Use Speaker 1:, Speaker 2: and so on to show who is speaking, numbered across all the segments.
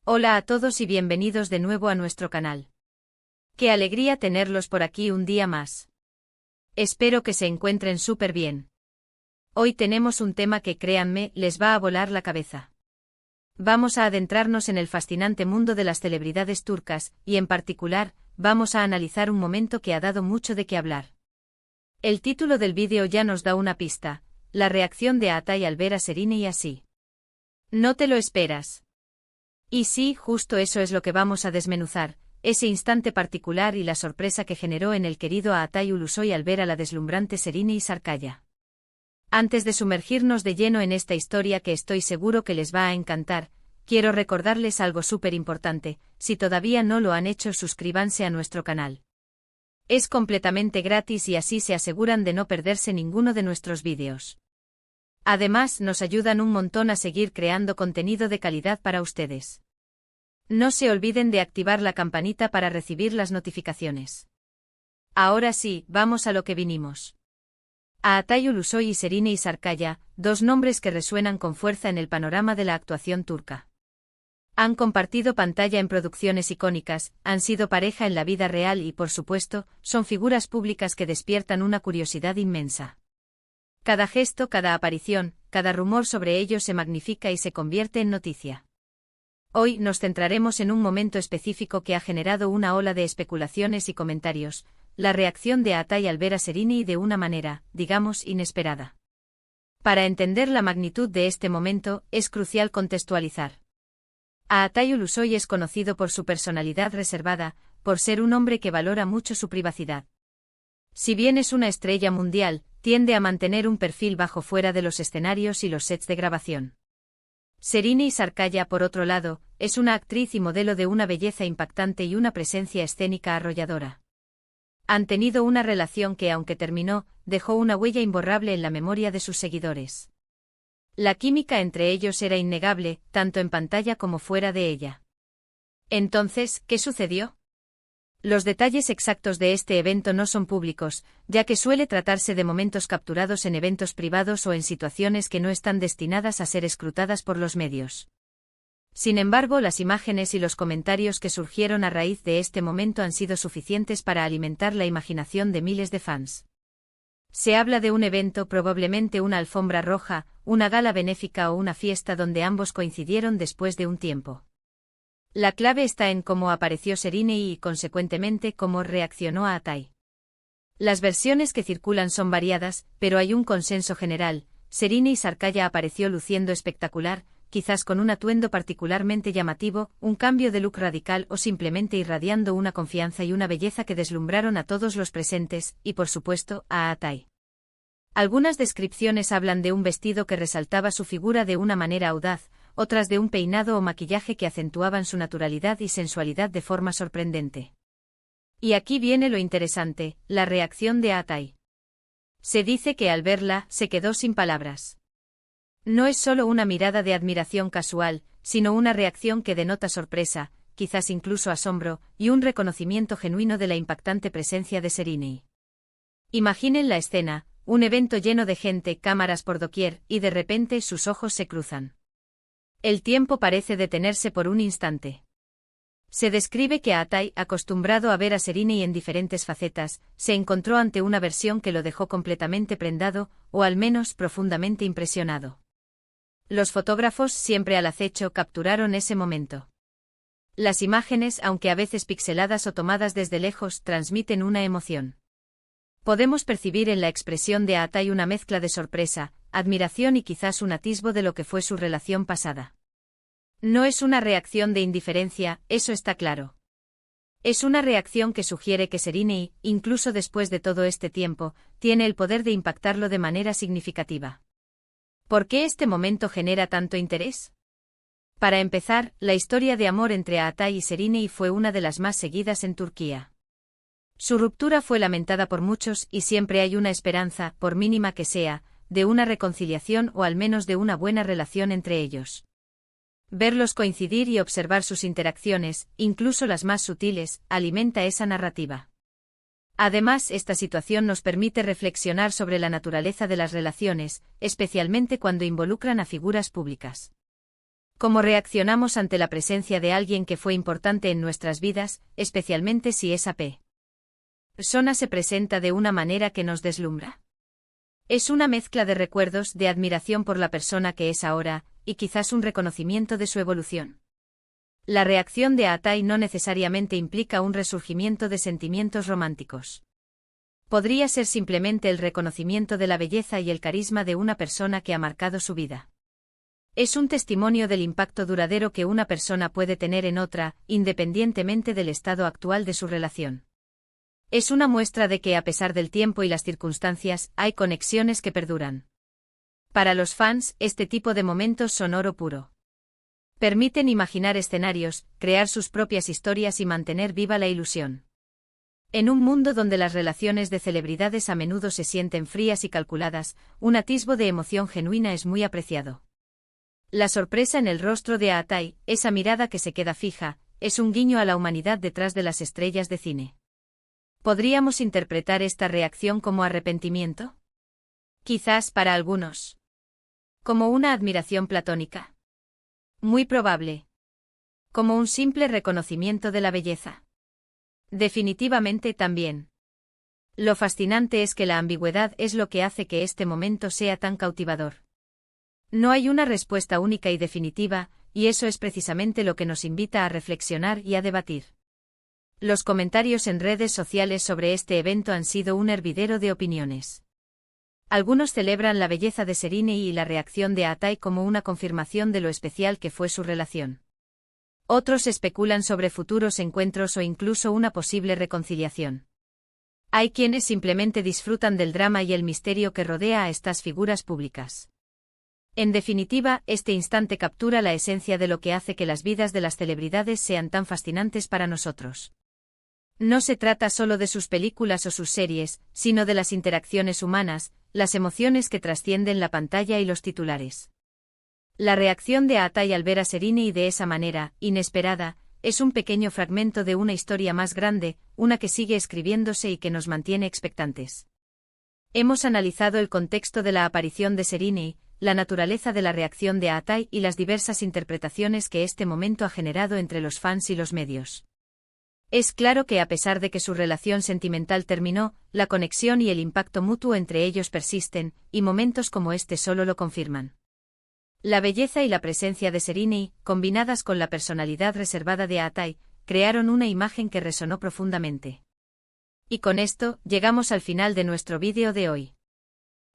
Speaker 1: Hola a todos y bienvenidos de nuevo a nuestro canal. Qué alegría tenerlos por aquí un día más. Espero que se encuentren súper bien. Hoy tenemos un tema que, créanme, les va a volar la cabeza. Vamos a adentrarnos en el fascinante mundo de las celebridades turcas, y en particular, vamos a analizar un momento que ha dado mucho de qué hablar. El título del vídeo ya nos da una pista: la reacción de Atay al ver a Serenay así. ¿No te lo esperas? Y sí, justo eso es lo que vamos a desmenuzar, ese instante particular y la sorpresa que generó en el querido Atay Ulusoy al ver a la deslumbrante Serenay Sarıkaya. Antes de sumergirnos de lleno en esta historia que estoy seguro que les va a encantar, quiero recordarles algo súper importante: si todavía no lo han hecho, suscríbanse a nuestro canal. Es completamente gratis y así se aseguran de no perderse ninguno de nuestros vídeos. Además, nos ayudan un montón a seguir creando contenido de calidad para ustedes. No se olviden de activar la campanita para recibir las notificaciones. Ahora sí, vamos a lo que vinimos. A Atay Ulusoy y Serenay Sarıkaya, dos nombres que resuenan con fuerza en el panorama de la actuación turca. Han compartido pantalla en producciones icónicas, han sido pareja en la vida real y, por supuesto, son figuras públicas que despiertan una curiosidad inmensa. Cada gesto, cada aparición, cada rumor sobre ellos se magnifica y se convierte en noticia. Hoy nos centraremos en un momento específico que ha generado una ola de especulaciones y comentarios: la reacción de Atay al ver a Serenay de una manera, digamos, inesperada. Para entender la magnitud de este momento, es crucial contextualizar. Atay Ulusoy es conocido por su personalidad reservada, por ser un hombre que valora mucho su privacidad. Si bien es una estrella mundial, tiende a mantener un perfil bajo fuera de los escenarios y los sets de grabación. Serenay Sarıkaya, por otro lado, es una actriz y modelo de una belleza impactante y una presencia escénica arrolladora. Han tenido una relación que, aunque terminó, dejó una huella imborrable en la memoria de sus seguidores. La química entre ellos era innegable, tanto en pantalla como fuera de ella. Entonces, ¿qué sucedió? Los detalles exactos de este evento no son públicos, ya que suele tratarse de momentos capturados en eventos privados o en situaciones que no están destinadas a ser escrutadas por los medios. Sin embargo, las imágenes y los comentarios que surgieron a raíz de este momento han sido suficientes para alimentar la imaginación de miles de fans. Se habla de un evento, probablemente una alfombra roja, una gala benéfica o una fiesta donde ambos coincidieron después de un tiempo. La clave está en cómo apareció Serenay y, consecuentemente, cómo reaccionó a Atay. Las versiones que circulan son variadas, pero hay un consenso general: Serenay Sarıkaya apareció luciendo espectacular, quizás con un atuendo particularmente llamativo, un cambio de look radical o simplemente irradiando una confianza y una belleza que deslumbraron a todos los presentes, y por supuesto, a Atay. Algunas descripciones hablan de un vestido que resaltaba su figura de una manera audaz, otras de un peinado o maquillaje que acentuaban su naturalidad y sensualidad de forma sorprendente. Y aquí viene lo interesante: la reacción de Atay. Se dice que al verla, se quedó sin palabras. No es solo una mirada de admiración casual, sino una reacción que denota sorpresa, quizás incluso asombro, y un reconocimiento genuino de la impactante presencia de Serenay. Imaginen la escena: un evento lleno de gente, cámaras por doquier, y de repente sus ojos se cruzan. El tiempo parece detenerse por un instante. Se describe que Atay, acostumbrado a ver a Serenay en diferentes facetas, se encontró ante una versión que lo dejó completamente prendado, o al menos profundamente impresionado. Los fotógrafos, siempre al acecho, capturaron ese momento. Las imágenes, aunque a veces pixeladas o tomadas desde lejos, transmiten una emoción. Podemos percibir en la expresión de Atay una mezcla de sorpresa, admiración y quizás un atisbo de lo que fue su relación pasada. No es una reacción de indiferencia, eso está claro. Es una reacción que sugiere que Serenay, incluso después de todo este tiempo, tiene el poder de impactarlo de manera significativa. ¿Por qué este momento genera tanto interés? Para empezar, la historia de amor entre Atay y Serenay fue una de las más seguidas en Turquía. Su ruptura fue lamentada por muchos y siempre hay una esperanza, por mínima que sea, de una reconciliación o al menos de una buena relación entre ellos. Verlos coincidir y observar sus interacciones, incluso las más sutiles, alimenta esa narrativa. Además, esta situación nos permite reflexionar sobre la naturaleza de las relaciones, especialmente cuando involucran a figuras públicas. ¿Cómo reaccionamos ante la presencia de alguien que fue importante en nuestras vidas, especialmente si esa persona se presenta de una manera que nos deslumbra? Es una mezcla de recuerdos, de admiración por la persona que es ahora, y quizás un reconocimiento de su evolución. La reacción de Atai no necesariamente implica un resurgimiento de sentimientos románticos. Podría ser simplemente el reconocimiento de la belleza y el carisma de una persona que ha marcado su vida. Es un testimonio del impacto duradero que una persona puede tener en otra, independientemente del estado actual de su relación. Es una muestra de que, a pesar del tiempo y las circunstancias, hay conexiones que perduran. Para los fans, este tipo de momentos son oro puro. Permiten imaginar escenarios, crear sus propias historias y mantener viva la ilusión. En un mundo donde las relaciones de celebridades a menudo se sienten frías y calculadas, un atisbo de emoción genuina es muy apreciado. La sorpresa en el rostro de Atai, esa mirada que se queda fija, es un guiño a la humanidad detrás de las estrellas de cine. ¿Podríamos interpretar esta reacción como arrepentimiento? Quizás para algunos. Como una admiración platónica. Muy probable. Como un simple reconocimiento de la belleza. Definitivamente también. Lo fascinante es que la ambigüedad es lo que hace que este momento sea tan cautivador. No hay una respuesta única y definitiva, y eso es precisamente lo que nos invita a reflexionar y a debatir. Los comentarios en redes sociales sobre este evento han sido un hervidero de opiniones. Algunos celebran la belleza de Serena y la reacción de Atai como una confirmación de lo especial que fue su relación. Otros especulan sobre futuros encuentros o incluso una posible reconciliación. Hay quienes simplemente disfrutan del drama y el misterio que rodea a estas figuras públicas. En definitiva, este instante captura la esencia de lo que hace que las vidas de las celebridades sean tan fascinantes para nosotros. No se trata solo de sus películas o sus series, sino de las interacciones humanas, las emociones que trascienden la pantalla y los titulares. La reacción de Atai al ver a Serena de esa manera, inesperada, es un pequeño fragmento de una historia más grande, una que sigue escribiéndose y que nos mantiene expectantes. Hemos analizado el contexto de la aparición de Serena, la naturaleza de la reacción de Atai y las diversas interpretaciones que este momento ha generado entre los fans y los medios. Es claro que a pesar de que su relación sentimental terminó, la conexión y el impacto mutuo entre ellos persisten, y momentos como este solo lo confirman. La belleza y la presencia de Serena, combinadas con la personalidad reservada de Atai, crearon una imagen que resonó profundamente. Y con esto, llegamos al final de nuestro vídeo de hoy.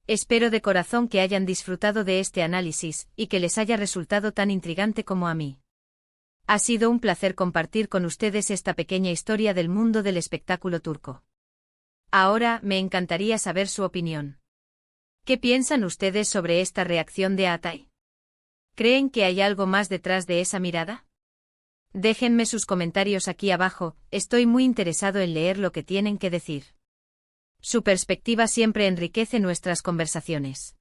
Speaker 1: Espero de corazón que hayan disfrutado de este análisis, y que les haya resultado tan intrigante como a mí. Ha sido un placer compartir con ustedes esta pequeña historia del mundo del espectáculo turco. Ahora, me encantaría saber su opinión. ¿Qué piensan ustedes sobre esta reacción de Atai? ¿Creen que hay algo más detrás de esa mirada? Déjenme sus comentarios aquí abajo, estoy muy interesado en leer lo que tienen que decir. Su perspectiva siempre enriquece nuestras conversaciones.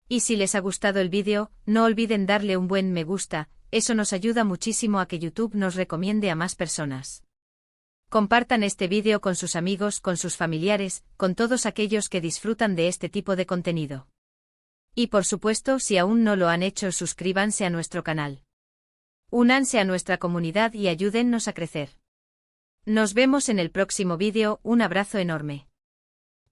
Speaker 1: Y si les ha gustado el vídeo, no olviden darle un buen me gusta, eso nos ayuda muchísimo a que YouTube nos recomiende a más personas. Compartan este vídeo con sus amigos, con sus familiares, con todos aquellos que disfrutan de este tipo de contenido. Y por supuesto, si aún no lo han hecho, suscríbanse a nuestro canal. Únanse a nuestra comunidad y ayúdennos a crecer. Nos vemos en el próximo vídeo, un abrazo enorme.